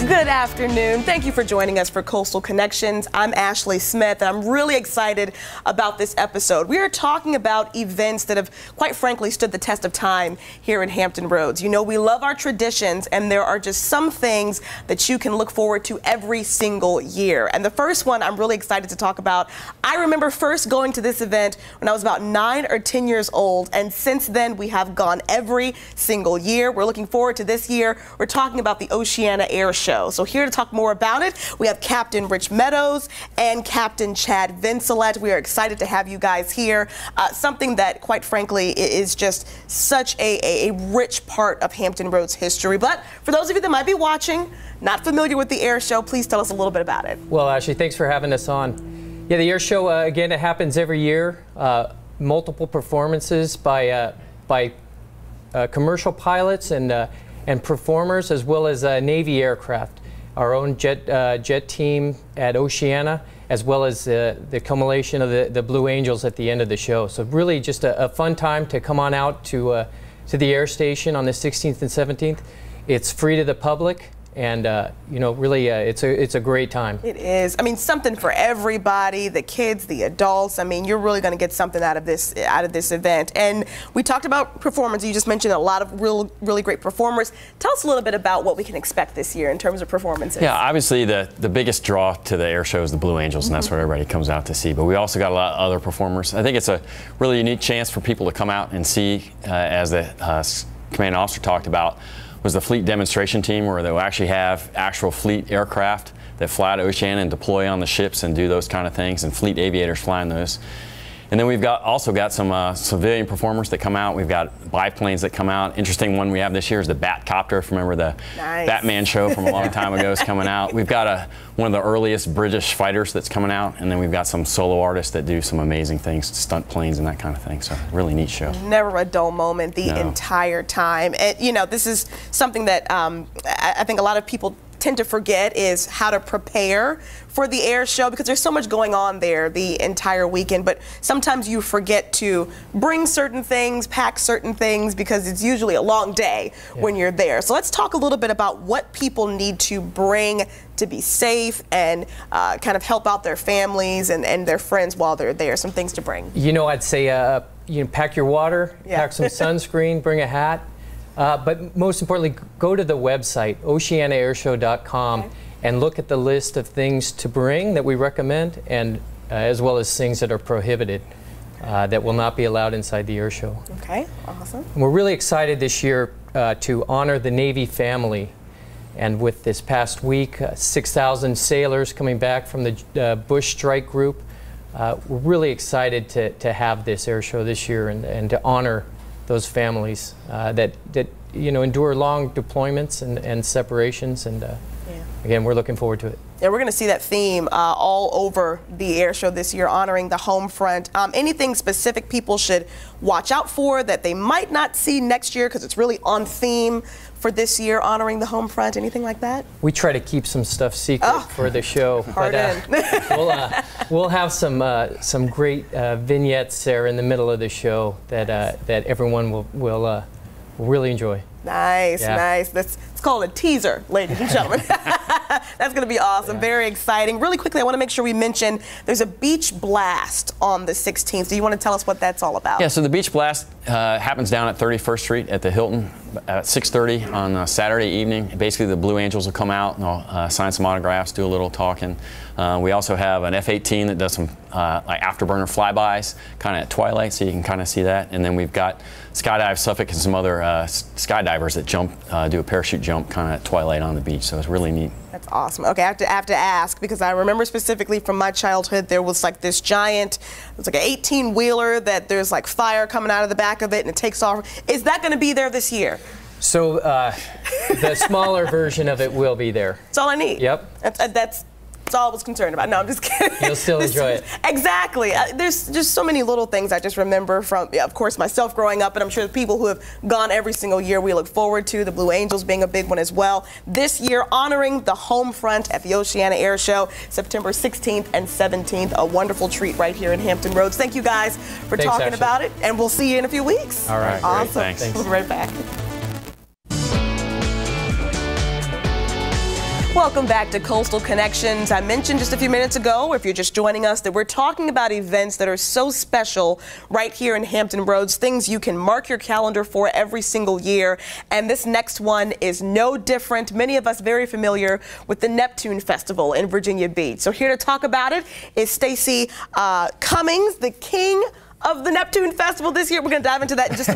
Good afternoon. Thank you for joining us for Coastal Connections. I'm Ashley Smith, and I'm really excited about this episode. We are talking about events that have, quite frankly, stood the test of time here in Hampton Roads. You know, we love our traditions, and there are just some things that you can look forward to every single year. And the first one I'm really excited to talk about. I remember first going to this event when I was about 9 or 10 years old, and since then we have gone every single year. We're looking forward to this year. We're talking about the Oceana Air Show. So here to talk more about it, we have Captain Rich Meadows and Captain Chad Vincelette. We are excited to have you guys here. Something that, quite frankly, is just such a rich part of Hampton Roads history. But for those of you that might be watching, not familiar with the air show, please tell us a little bit about it. Well, Ashley, thanks for having us on. Yeah, the air show, again, it happens every year. Multiple performances by commercial pilots and performers, as well as Navy aircraft. Our own jet team at Oceana, as well as the culmination of the Blue Angels at the end of the show. So really just a fun time to come on out to the air station on the 16th and 17th. It's free to the public. And you know, really, it's a great time. It is. I mean, something for everybody, the kids, the adults. I mean, you're really going to get something out of this event. And we talked about performance. You just mentioned a lot of really great performers. Tell us a little bit about what we can expect this year in terms of performances. Yeah, obviously the biggest draw to the air show is the Blue Angels, and that's what everybody comes out to see. But we also got a lot of other performers. I think it's a really unique chance for people to come out and see, as the commanding officer talked about, was the fleet demonstration team, where they'll actually have actual fleet aircraft that fly to Oceana and deploy on the ships and do those kind of things, and fleet aviators flying those. And then we've also got some civilian performers that come out. We've got biplanes that come out. Interesting one we have this year is the Batcopter. If you remember the Batman show from a long time ago is coming out. We've got one of the earliest British fighters that's coming out, and then we've got some solo artists that do some amazing things, stunt planes and that kind of thing. So really neat show. Never a dull moment the entire time. And you know, this is something that I think a lot of people tend to forget, is how to prepare for the air show, because there's so much going on there the entire weekend. But sometimes you forget to bring certain things, pack certain things, because it's usually a long day when you're there. So let's talk a little bit about what people need to bring to be safe and kind of help out their families and their friends while they're there. Some things to bring. You know, I'd say you know, pack your water, pack some sunscreen, bring a hat. But most importantly, go to the website, oceanaairshow.com, and look at the list of things to bring that we recommend, and as well as things that are prohibited that will not be allowed inside the air show. Okay, awesome. And we're really excited this year to honor the Navy family. And with this past week, 6,000 sailors coming back from the Bush Strike Group, we're really excited to have this air show this year and to honor those families that you know, endure long deployments and separations, and again, we're looking forward to it. Yeah, we're going to see that theme all over the air show this year, honoring the home front. Anything specific people should watch out for that they might not see next year, because it's really on theme for this year, honoring the home front? Anything like that? We try to keep some stuff secret for the show, but we'll have some great vignettes there in the middle of the show that everyone will really enjoy. Nice, nice. It's called a teaser, ladies and gentlemen. That's going to be awesome. Very exciting. Really quickly, I want to make sure we mention there's a beach blast on the 16th. Do you want to tell us what that's all about? Yeah, so the beach blast happens down at 31st Street at the Hilton at 6:30 on Saturday evening. Basically, the Blue Angels will come out and they'll sign some autographs, do a little talking. We also have an F-18 that does some like afterburner flybys kind of at twilight, so you can kind of see that. And then we've got Skydive Suffolk and some other skydivers that jump, do a parachute jump kind of at twilight on the beach. So it's really neat. That's awesome. Okay, I have to ask, because I remember specifically from my childhood, there was like this giant, it was like an 18-wheeler that there's like fire coming out of the back of it and it takes off. Is that going to be there this year? So the smaller version of it will be there. That's all I need. Yep. That's all I was concerned about. No, I'm just kidding. You'll still enjoy it. Exactly. There's just so many little things I just remember from, of course, myself growing up, and I'm sure the people who have gone every single year we look forward to, the Blue Angels being a big one as well. This year, honoring the home front at the Oceana Air Show, September 16th and 17th. A wonderful treat right here in Hampton Roads. Thank you guys for talking about it, and we'll see you in a few weeks. All right. Awesome. Thanks. We'll be right back. Welcome back to Coastal Connections. I mentioned just a few minutes ago, if you're just joining us, that we're talking about events that are so special right here in Hampton Roads, things you can mark your calendar for every single year. And this next one is no different. Many of us very familiar with the Neptune Festival in Virginia Beach. So here to talk about it is Stacey Cummings, the king of the Neptune Festival this year. We're going to dive into that in just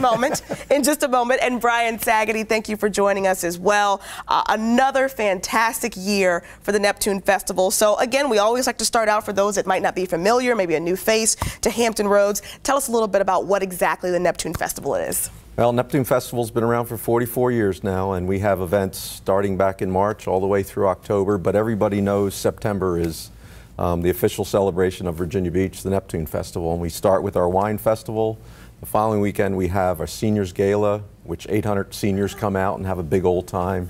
a moment. And Brian Sagady, thank you for joining us as well. Another fantastic year for the Neptune Festival. So again, we always like to start out for those that might not be familiar, maybe a new face to Hampton Roads. Tell us a little bit about what exactly the Neptune Festival is. Well, Neptune Festival's been around for 44 years now, and we have events starting back in March all the way through October, but everybody knows September is the official celebration of Virginia Beach, the Neptune Festival. And we start with our wine festival. The following weekend we have our seniors gala, which 800 seniors come out and have a big old time.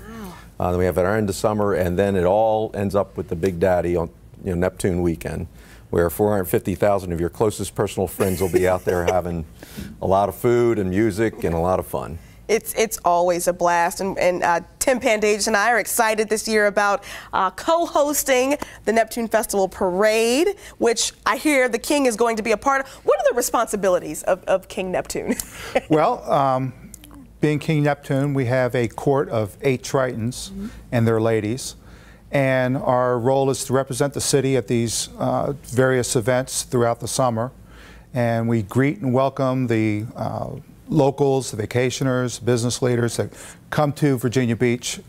Then we have at our end of summer, and then it all ends up with the Big Daddy on Neptune weekend, where 450,000 of your closest personal friends will be out there having a lot of food and music and a lot of fun. It's always a blast, and Tim Pandages and I are excited this year about co-hosting the Neptune Festival Parade, which I hear the King is going to be a part of. What are the responsibilities of King Neptune? Well, being King Neptune, we have a court of 8 Tritons and their ladies, and our role is to represent the city at these various events throughout the summer, and we greet and welcome the locals, the vacationers, business leaders that come to Virginia Beach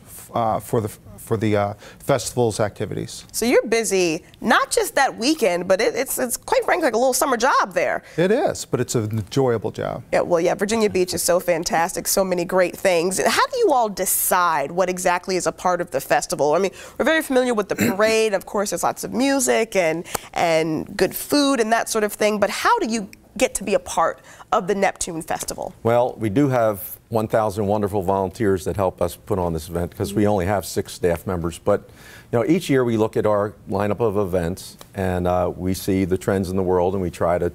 for the festival's activities. So you're busy, not just that weekend, but it's quite frankly like a little summer job there. It is, but it's an enjoyable job. Yeah, well, yeah, Virginia Beach is so fantastic, so many great things. How do you all decide what exactly is a part of the festival? I mean, we're very familiar with the parade. Of course, there's lots of music and good food and that sort of thing, but how do you get to be a part of the Neptune Festival? Well, we do have 1,000 wonderful volunteers that help us put on this event because we only have 6 staff members. But each year we look at our lineup of events and we see the trends in the world and we try to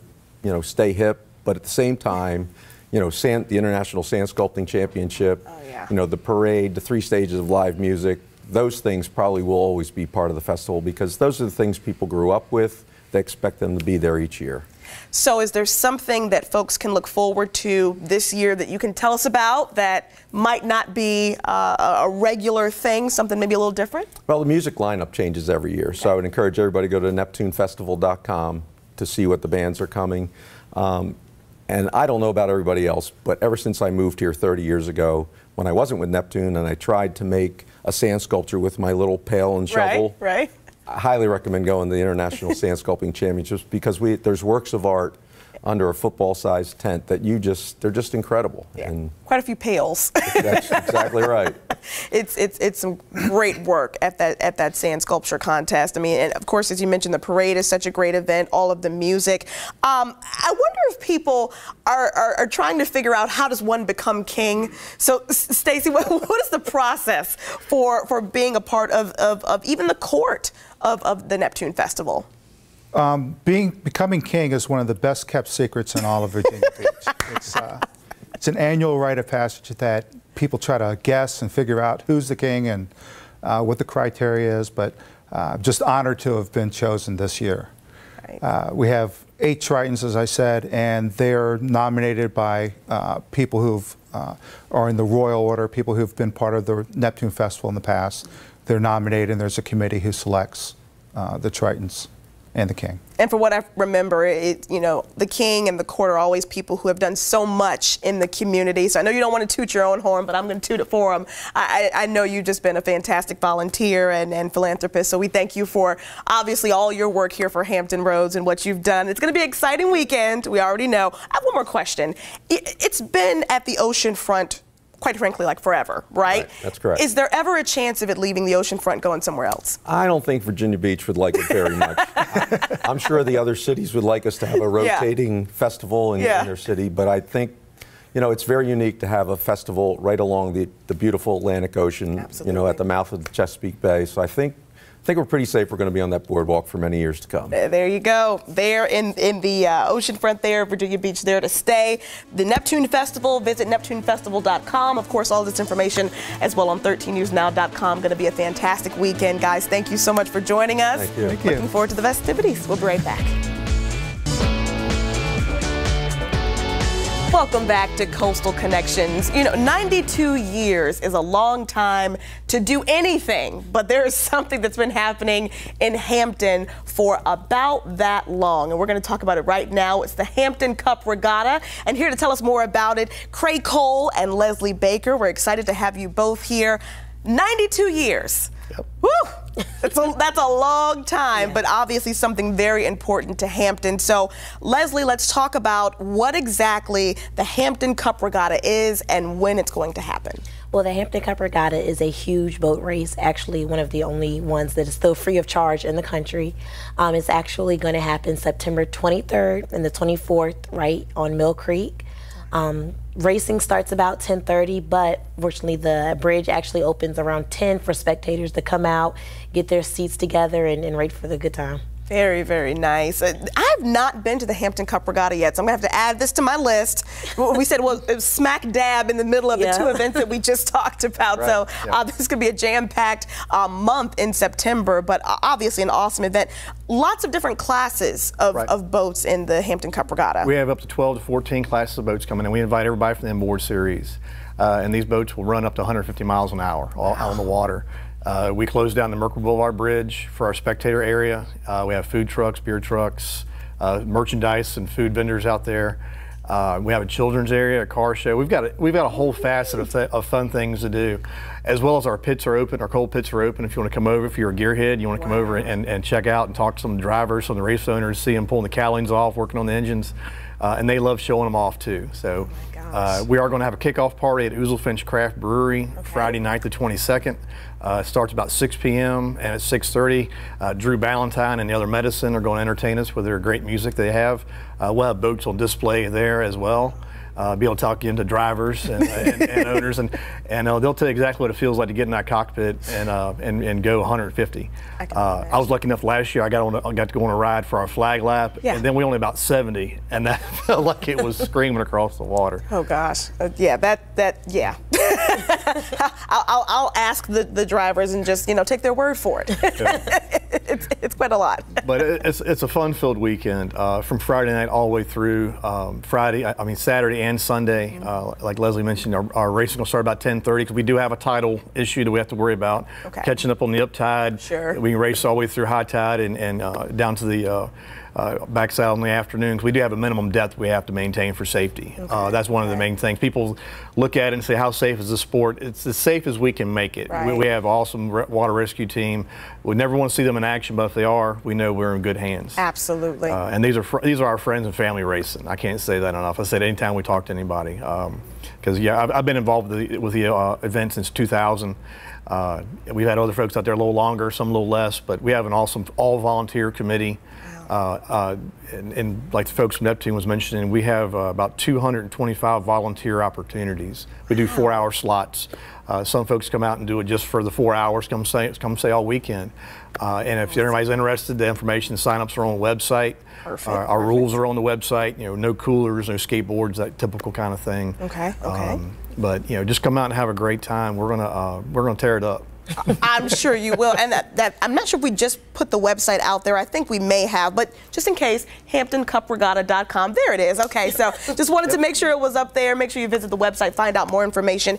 stay hip, but at the same time, the International Sand Sculpting Championship, the parade, the 3 stages of live music, those things probably will always be part of the festival because those are the things people grew up with. They expect them to be there each year. So is there something that folks can look forward to this year that you can tell us about that might not be a regular thing, something maybe a little different? Well, the music lineup changes every year, so I would encourage everybody to go to neptunefestival.com to see what the bands are coming. And I don't know about everybody else, but ever since I moved here 30 years ago, when I wasn't with Neptune and I tried to make a sand sculpture with my little pail and shovel, right. I highly recommend going to the International Sand Sculpting Championships because there's works of art under a football-sized tent that they're just incredible. Yeah. And quite a few pails. That's exactly right. It's some great work at that sand sculpture contest. I mean, and of course, as you mentioned, the parade is such a great event. All of the music. I wonder if people are trying to figure out how does one become king. So, Stacey, what is the process for being a part of even the court of the Neptune Festival? Becoming king is one of the best kept secrets in all of Virginia Beach. It's an annual rite of passage that people try to guess and figure out who's the king and what the criteria is, but just honored to have been chosen this year. Right. We have 8 Tritons, as I said, and they're nominated by people who've are in the royal order, people who've been part of the Neptune Festival in the past. They're nominated, and there's a committee who selects the Tritons and the king. And for what I remember, the king and the court are always people who have done so much in the community. So I know you don't want to toot your own horn, but I'm going to toot it for them. I know you've just been a fantastic volunteer and philanthropist. So we thank you for obviously all your work here for Hampton Roads and what you've done. It's going to be an exciting weekend. We already know. I have one more question. It's been at the ocean front, quite frankly, like forever, right? That's correct. Is there ever a chance of it leaving the ocean front, going somewhere else? I don't think Virginia Beach would like it very much. I'm sure the other cities would like us to have a rotating festival in their city, but I think, it's very unique to have a festival right along the beautiful Atlantic Ocean, Absolutely. At the mouth of the Chesapeake Bay. So I think think we're pretty safe. We're going to be on that boardwalk for many years to come. There you go. There in the oceanfront there, Virginia Beach, there to stay. The Neptune Festival, visit neptunefestival.com. Of course, all this information as well on 13newsnow.com. Going to be a fantastic weekend, guys. Thank you so much for joining us. Thank you. Thank you. Looking forward to the festivities. We'll be right back. Welcome back to Coastal Connections. You know, 92 years is a long time to do anything, but there is something that's been happening in Hampton for about that long, and we're going to talk about it right now. It's the Hampton Cup Regatta, and here to tell us more about it, Craig Cole and Leslie Baker. We're excited to have you both here. 92 years. Yep. Woo! That's a long time, but obviously something very important to Hampton. So, Leslie, let's talk about what exactly the Hampton Cup Regatta is and when it's going to happen. Well, the Hampton Cup Regatta is a huge boat race, actually one of the only ones that is still free of charge in the country. It's actually going to happen September 23rd and the 24th, right on Mill Creek. Racing starts about 10:30, but fortunately the bridge actually opens around 10 for spectators to come out, get their seats together, and wait for the good time. Very, very nice. I have not been to the Hampton Cup Regatta yet, so I'm going to have to add this to my list. We said, well, it was smack dab in the middle of the two events that we just talked about. Right. So this could be a jam-packed month in September, but obviously an awesome event. Lots of different classes of boats in the Hampton Cup Regatta. We have up to 12 to 14 classes of boats coming in. We invite everybody from the inboard series. And these boats will run up to 150 miles an hour out on the water. We close down the Merkel Boulevard Bridge for our spectator area. We have food trucks, beer trucks, merchandise and food vendors out there. We have a children's area, a car show. We've got a whole facet of fun things to do, as well as our pits are open. Our cold pits are open. If you want to come over, if you're a gearhead, you want to come over and check out and talk to some of the drivers, some of the race owners, see them pulling the cowlings off, working on the engines, and they love showing them off too. So we are going to have a kickoff party at Ouzelfinch Craft Brewery Friday night, the 22nd. It starts about 6 p.m. and at 6:30, Drew Ballantyne and the Other Medicine are going to entertain us with their great music they have. We'll have boats on display there as well. Be able to talk into drivers and owners, and they'll tell you exactly what it feels like to get in that cockpit and go 150. I was lucky enough last year. I got to go on a ride for our flag lap, and then we only about 70, and that felt like it was screaming across the water. Oh gosh, yeah. I'll ask the drivers and just take their word for it. It's quite a lot. But it's a fun-filled weekend from Friday night all the way through Saturday and Sunday. Like Leslie mentioned, our racing will start about 10:30 because we do have a tidal issue that we have to worry about. Catching up on the up tide. Sure. We can race all the way through high tide and down to the backside in the afternoon, because we do have a minimum depth we have to maintain for safety. That's one of the main things. People look at it and say, how safe is this sport? It's as safe as we can make it. We have an awesome water rescue team. We never want to see them in action, but if they are, we know we're in good hands. Absolutely. And these are our friends and family racing. I can't say that enough. I said anytime we talk to anybody, because I've been involved with the event since 2000. We've had other folks out there a little longer, some a little less, but we have an awesome all-volunteer committee. And like the folks from Neptune was mentioning, we have about 225 volunteer opportunities. We do 4-hour slots. Some folks come out and do it just for the 4 hours, come stay all weekend. And if anybody's interested, the information, sign-ups are on the website. Perfect. Our rules are on the website. No coolers, no skateboards, that typical kind of thing. Okay. But just come out and have a great time. We're gonna tear it up. I'm sure you will, and that I'm not sure if we just put the website out there. I think we may have, but just in case, HamptonCupRegatta.com. There it is. Okay, so just wanted to make sure it was up there. Make sure you visit the website, find out more information.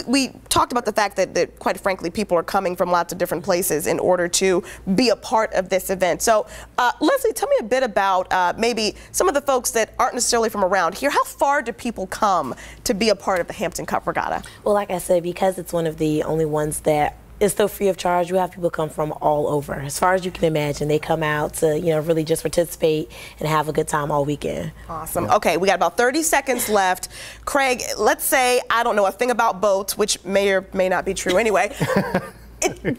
We talked about the fact that quite frankly, people are coming from lots of different places in order to be a part of this event. So, Leslie, tell me a bit about maybe some of the folks that aren't necessarily from around here. How far do people come to be a part of the Hampton Cup Regatta? Well, like I said, because it's one of the only ones that is still free of charge, you have people come from all over. As far as you can imagine, they come out to really just participate and have a good time all weekend. Awesome. Okay, we got about 30 seconds left. Craig, let's say I don't know a thing about boats, which may or may not be true anyway.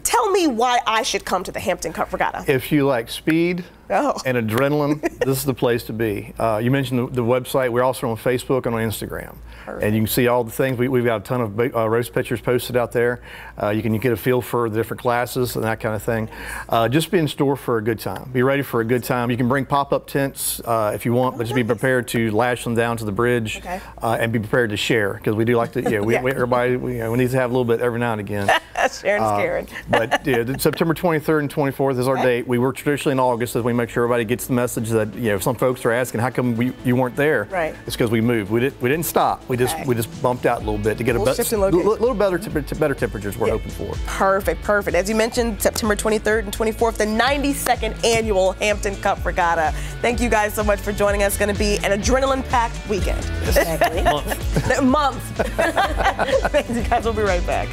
Tell me why I should come to the Hampton Cup Regatta. If you like speed, and adrenaline, this is the place to be. You mentioned the website. We're also on Facebook and on Instagram. Perfect. And you can see all the things. We've got a ton of race pictures posted out there. You can get a feel for the different classes and that kind of thing. Just be in store for a good time. Be ready for a good time. You can bring pop-up tents if you want, but just be prepared to lash them down to the bridge and be prepared to share, because we do like to, everybody, we need to have a little bit every now and again. Sharon's scared. But September 23rd and 24th is our date. We work traditionally in August as we make sure everybody gets the message that, some folks are asking, how come you weren't there? Right. It's because we moved. We didn't stop. We just bumped out a little bit to get a little better temperatures we're hoping for. Perfect, perfect. As you mentioned, September 23rd and 24th, the 92nd annual Hampton Cup Regatta. Thank you guys so much for joining us. It's going to be an adrenaline-packed weekend. Exactly. Month. Thanks, you guys. We'll be right back.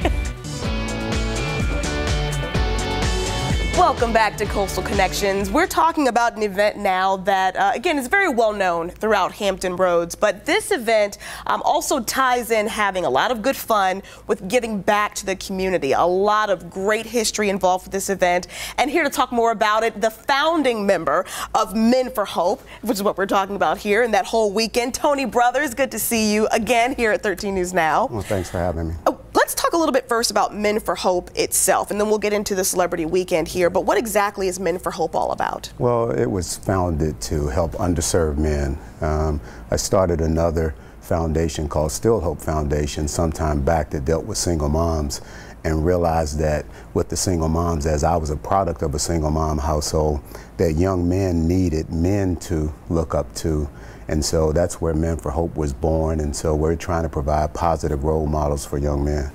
Welcome back to Coastal Connections. We're talking about an event now that, again, is very well known throughout Hampton Roads, but this event also ties in having a lot of good fun with giving back to the community. A lot of great history involved with this event. And here to talk more about it, the founding member of Men for Hope, which is what we're talking about here, and that whole weekend, Tony Brothers. Good to see you again here at 13 News Now. Well, thanks for having me. Let's talk a little bit first about Men for Hope itself, and then we'll get into the celebrity weekend here. But what exactly is Men for Hope all about? Well, it was founded to help underserved men. I started another foundation called Still Hope Foundation sometime back that dealt with single moms, and realized that with the single moms, as I was a product of a single mom household, that young men needed men to look up to. And so that's where Men for Hope was born, and so we're trying to provide positive role models for young men.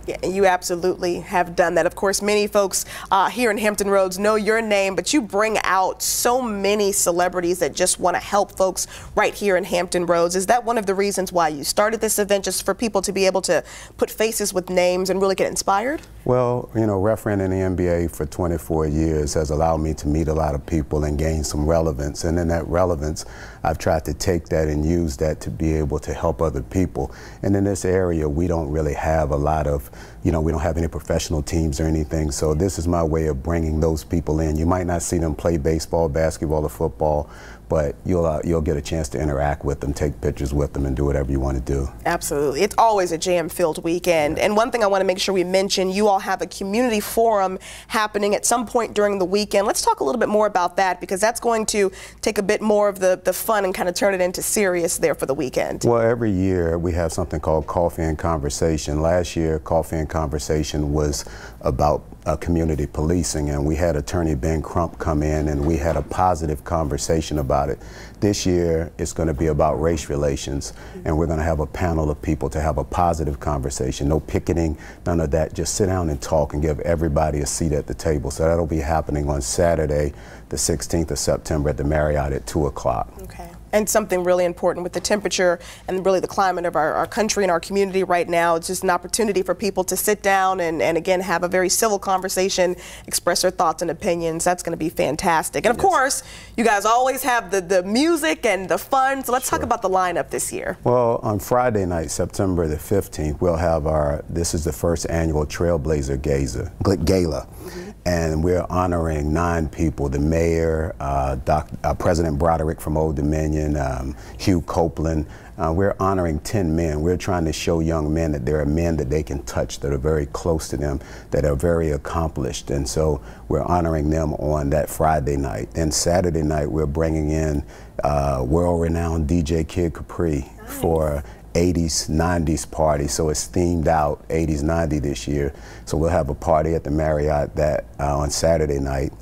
Yeah, and you absolutely have done that. Of course, many folks here in Hampton Roads know your name, but you bring out so many celebrities that just want to help folks right here in Hampton Roads. Is that one of the reasons why you started this event, just for people to be able to put faces with names and really get inspired? Well, refereeing in the NBA for 24 years has allowed me to meet a lot of people and gain some relevance. And in that relevance, I've tried to take that and use that to be able to help other people. And in this area, we don't really have a lot of, we don't have any professional teams or anything. So this is my way of bringing those people in. You might not see them play baseball, basketball, or football, but you'll get a chance to interact with them, take pictures with them, and do whatever you want to do. Absolutely. It's always a jam-filled weekend. And one thing I want to make sure we mention, you all have a community forum happening at some point during the weekend. Let's talk a little bit more about that, because that's going to take a bit more of the fun and kind of turn it into serious there for the weekend. Well, every year we have something called Coffee and Conversation. Last year, Coffee and Conversation was about community policing, and we had Attorney Ben Crump come in and we had a positive conversation about it. This year it's going to be about race relations, and we're going to have a panel of people to have a positive conversation. No picketing, none of that. Just sit down and talk and give everybody a seat at the table. So that'll be happening on Saturday, the 16th of September at the Marriott at 2 o'clock. Okay. And something really important with the temperature and really the climate of our country and our community right now, it's just an opportunity for people to sit down and again, have a very civil conversation, express their thoughts and opinions. That's going to be fantastic. And of course, you guys always have the music and the fun. So let's talk about the lineup this year. Well, on Friday night, September the 15th, we'll have this is the first annual Trailblazer Gala. And we're honoring 9 people: the mayor, President Broderick from Old Dominion, Hugh Copeland. We're honoring 10 men. We're trying to show young men that there are men that they can touch, that are very close to them, that are very accomplished. And so we're honoring them on that Friday night. And Saturday night, we're bringing in world-renowned DJ Kid Capri for 80s, 90s party. So it's themed out 80s, 90s this year. So we'll have a party at the Marriott on Saturday night.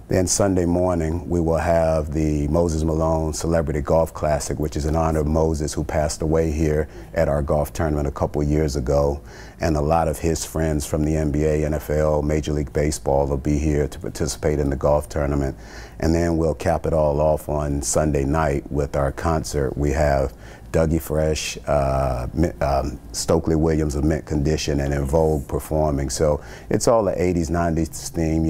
Then Sunday morning, we will have the Moses Malone Celebrity Golf Classic, which is in honor of Moses, who passed away here at our golf tournament a couple years ago. And a lot of his friends from the NBA, NFL, Major League Baseball will be here to participate in the golf tournament. And then we'll cap it all off on Sunday night with our concert. We have Dougie Fresh, Stokely Williams of Mint Condition, and En Vogue performing. So it's all the 80s, 90s theme.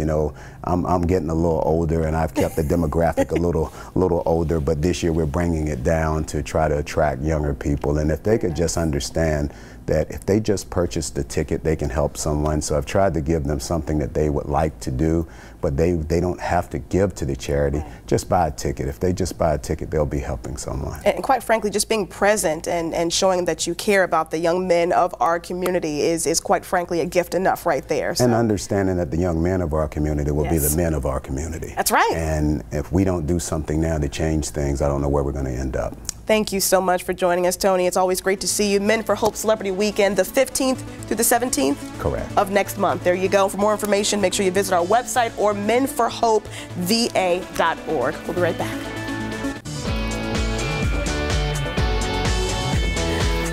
I'm getting a little older, and I've kept the demographic a little older, but this year we're bringing it down to try to attract younger people. And if they could just understand that if they just purchase the ticket, they can help someone. So I've tried to give them something that they would like to do, but they don't have to give to the charity. Just buy a ticket. If they just buy a ticket, they'll be helping someone. And quite frankly, just being present and showing that you care about the young men of our community is quite frankly a gift enough right there. So. And understanding that the young men of our community will be the men of our community. That's right. And if we don't do something now to change things, I don't know where we're going to end up. Thank you so much for joining us, Tony. It's always great to see you. Men for Hope Celebrity Weekend, the 15th through the 17th Correct. Of next month. There you go. For more information, make sure you visit our website or menforhopeva.org. We'll be right back.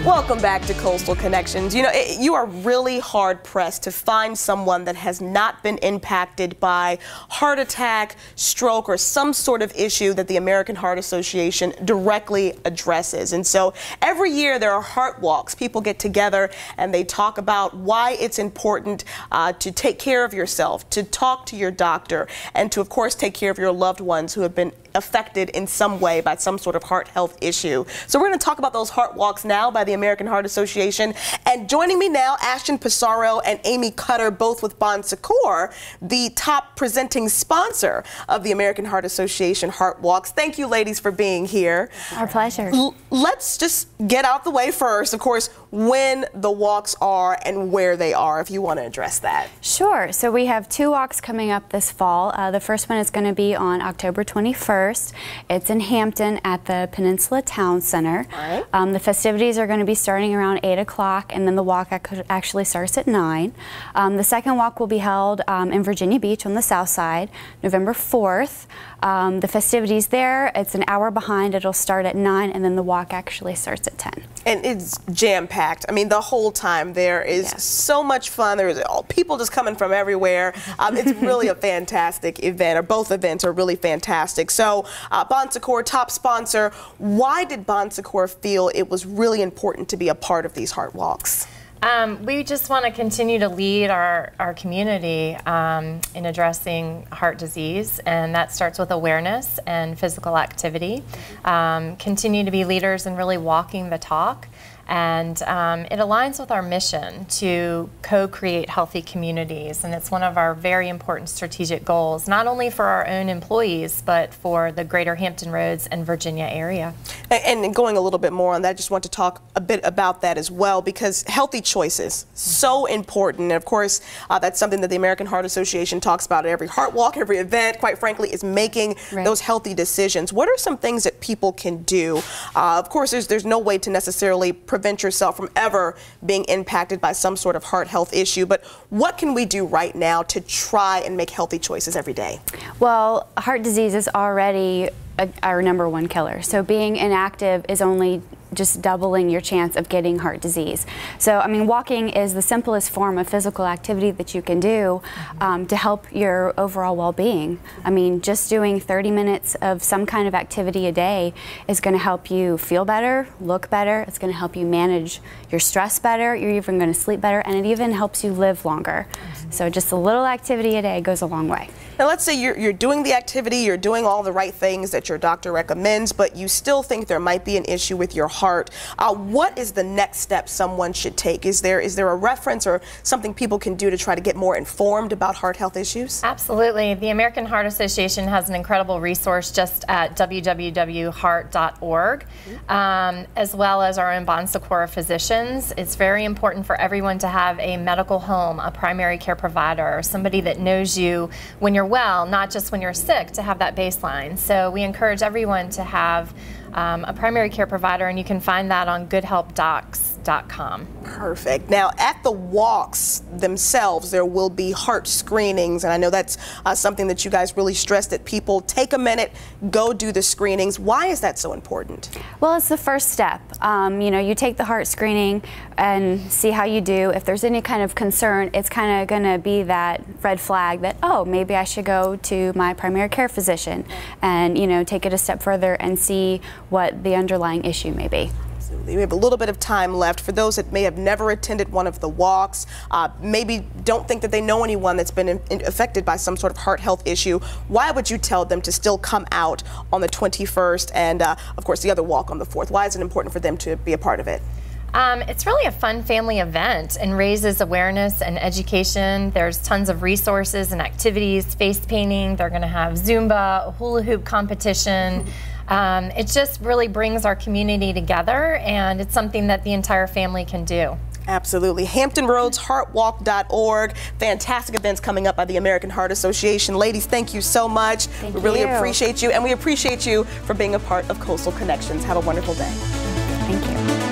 Welcome back to Coastal Connections. You know, you are really hard-pressed to find someone that has not been impacted by heart attack, stroke, or some sort of issue that the American Heart Association directly addresses. And so every year there are heart walks. People get together and they talk about why it's important to take care of yourself, to talk to your doctor, and to, of course, take care of your loved ones who have been affected in some way by some sort of heart health issue. So we're going to talk about those heart walks now by the American Heart Association. And joining me now, Ashton Pissarro and Amy Cutter, both with Bon Secours, the top presenting sponsor of the American Heart Association Heart Walks. Thank you, ladies, for being here. Our pleasure. Let's just get out the way first, of course, when the walks are and where they are, if you want to address that. Sure. So we have 2 walks coming up this fall. The first one is going to be on October 21st. It's in Hampton at the Peninsula Town Center. All right. The festivities are going to be starting around 8 o'clock, and then the walk actually starts at 9. The second walk will be held in Virginia Beach on the south side, November 4th. The festivities there, it's an hour behind. It'll start at 9, and then the walk actually starts at 10. And it's jam-packed. I mean, the whole time there is so much fun. There's people just coming from everywhere. It's really a fantastic event, or both events are really fantastic. So, Bon Secours, top sponsor. Why did Bon Secours feel it was really important to be a part of these heart walks? We just want to continue to lead our community in addressing heart disease, and that starts with awareness and physical activity. Continue to be leaders in really walking the talk. And it aligns with our mission to co-create healthy communities, and it's one of our very important strategic goals, not only for our own employees, but for the greater Hampton Roads and Virginia area. And going a little bit more on that, I just want to talk a bit about that as well, because healthy choices, so important. And of course, that's something that the American Heart Association talks about at every heart walk, every event, quite frankly, is making those healthy decisions. What are some things that people can do? Of course, there's no way to necessarily prevent yourself from ever being impacted by some sort of heart health issue, but what can we do right now to try and make healthy choices every day? Well, heart disease is already our #1 killer. So being inactive is only just doubling your chance of getting heart disease. So, I mean, walking is the simplest form of physical activity that you can do to help your overall well-being. I mean, just doing 30 minutes of some kind of activity a day is going to help you feel better, look better. It's going to help you manage your stress better. You're even going to sleep better, and it even helps you live longer. So just a little activity a day goes a long way. Now, let's say you're doing the activity, you're doing all the right things that your doctor recommends, but you still think there might be an issue with your heart. What is the next step someone should take? Is there a reference or something people can do to try to get more informed about heart health issues? Absolutely. The American Heart Association has an incredible resource just at www.heart.org, as well as our own Bon Secours physicians. It's very important for everyone to have a medical home, a primary care provider, somebody that knows you when you're well, not just when you're sick, to have that baseline. So we encourage everyone to have a primary care provider, and you can find that on goodhelpdocs.com. Perfect. Now, at the walks themselves, there will be heart screenings, and I know that's something that you guys really stress, that people take a minute, go do the screenings. Why is that so important? Well, it's the first step. You know, you take the heart screening and see how you do. If there's any kind of concern, it's kind of going to be that red flag that, oh, maybe I should go to my primary care physician and, you know, take it a step further and see what the underlying issue may be. We have a little bit of time left. For those that may have never attended one of the walks, maybe don't think that they know anyone that's been affected by some sort of heart health issue, why would you tell them to still come out on the 21st and, of course, the other walk on the 4th? Why is it important for them to be a part of it? It's really a fun family event and raises awareness and education. There's tons of resources and activities, face painting. They're going to have Zumba, a hula hoop competition. It just really brings our community together, and it's something that the entire family can do. Absolutely. HamptonRoadsHeartWalk.org. Fantastic events coming up by the American Heart Association. Ladies, thank you so much. We really appreciate you, and we appreciate you for being a part of Coastal Connections. Have a wonderful day. Thank you.